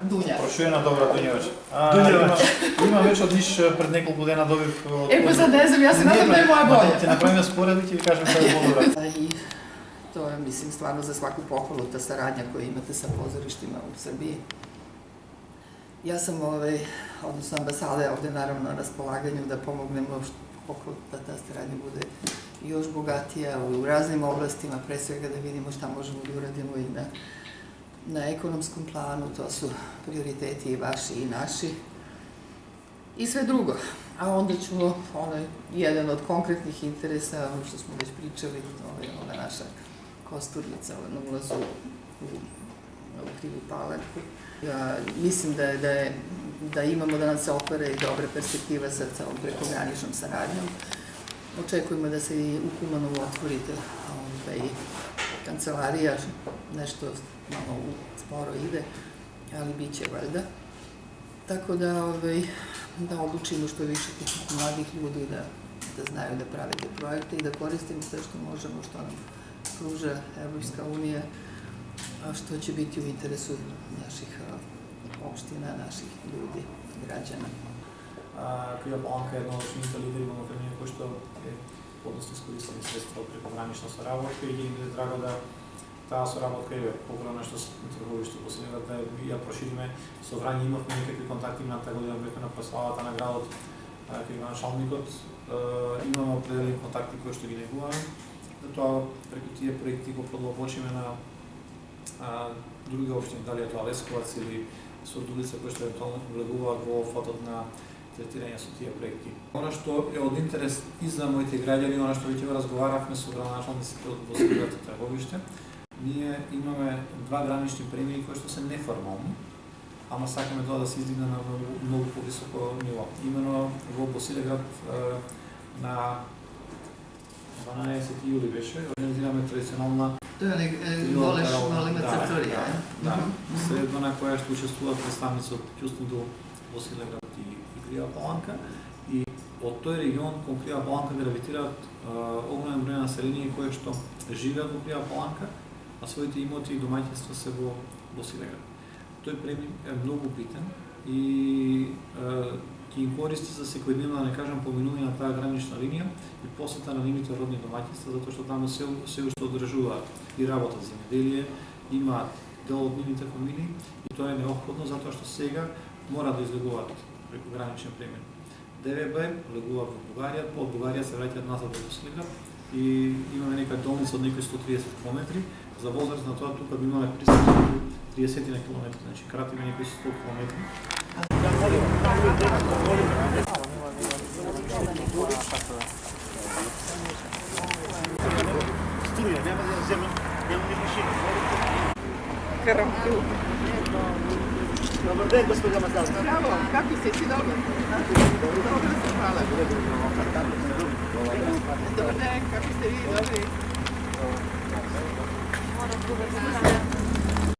Дуња. Прошуена добра Дуњевач. Има веќе одиш пред неколку дена добив од... Sad ne znam, ja se nadam da je moja bolja. Ќе направиме според и ќе ви кажем која е подобра. I to je, mislim, stvarno za svaku pohvalu, ta saradnja koju imate sa pozorištima u Srbiji. Ja sam, odnosno ambasade ovde naravno na raspolaganju da pomognemo koliko da ta saradnja bude još bogatija u raznim oblastima, pre svega da vidimo šta možemo da uradimo i na ekonomskom planu, to su prioriteti i vaši i naši. I sve drugo. A onda ćemo, jedan od konkretnih interesa, ono što smo već pričali, ona naša kosturnica na ulazu u Krivu Palanku. Ja mislim da imamo da nam se otvara i dobra perspektiva sa celom prekograničnom saradnjom. Očekujemo da se i u Kumanovu otvorite kancelarija, nešto malo sporo ide, ali bit će valjda. Tako da obučimo što više mladih ljudi da znaju da prave te projekte i da koristimo sve što možemo, što nam pruža Evropska unija, a što će biti u interesu naših opština, naših ljudi, građana. Крива Паланка е една од општините лидери во Македонија кои што е подоста искористени средства од прекогранична соработка и ги е драго да таа соработка е поголема што се трговиште последно да ја прошириме. Со Врање имавме некакви контакти, минатата година бевме на прославата на градот кај градоначалникот. Имаме определени контакти кои што ги негуваме. Затоа преку тие проекти го продлабочиме на други општини, дали е тоа Лесковац или Сурдулица, кои што евентуално влегуваат во фотот на третирање со тие проекти. Она што е од интерес и за моите граѓани, она што веќе разговаравме со градоначалниците од Босилеград и Трговиште, ние имаме два гранични премии кои што се неформални, ама сакаме тоа да се издигне на многу повисоко ниво. Имено во Босилеград на 12 јули беше, организираме традиционална To je volima crtorija. Да, средба на која што учествуваат представници од Кјустендул, Босилеград и Крива Паланка. И од тој регион кон Крива Паланка гравитираат огромен број население кои што живеат во Крива Паланка, а своите имоти и домаќинства се во Босилеград. Тој премиј е многу битен и ќе им користи за секојдневно, да не кажам, поминување на таа гранична линија и посета на нивните родни домаќинства, затоа што таму се уште одржуваат и работат земјоделие, имаат дел од нивните фамилии и тоа е неопходно затоа што сега мора да излегуваат преку граничен премиј. ДВБ влегува во Бугарија, од Бугарија се враќаат назад во Босилеград и имаме нека долница од некои 130 км. За возраст на тоа тука би имаме пристап 30 на километри, значи кратиме некои 100 км. Карамфил. Dobar den, gospođa Mazal. Bravo, kako ste si dobro? Dobro se, hvala. Dobar den, kako ste vi dobri?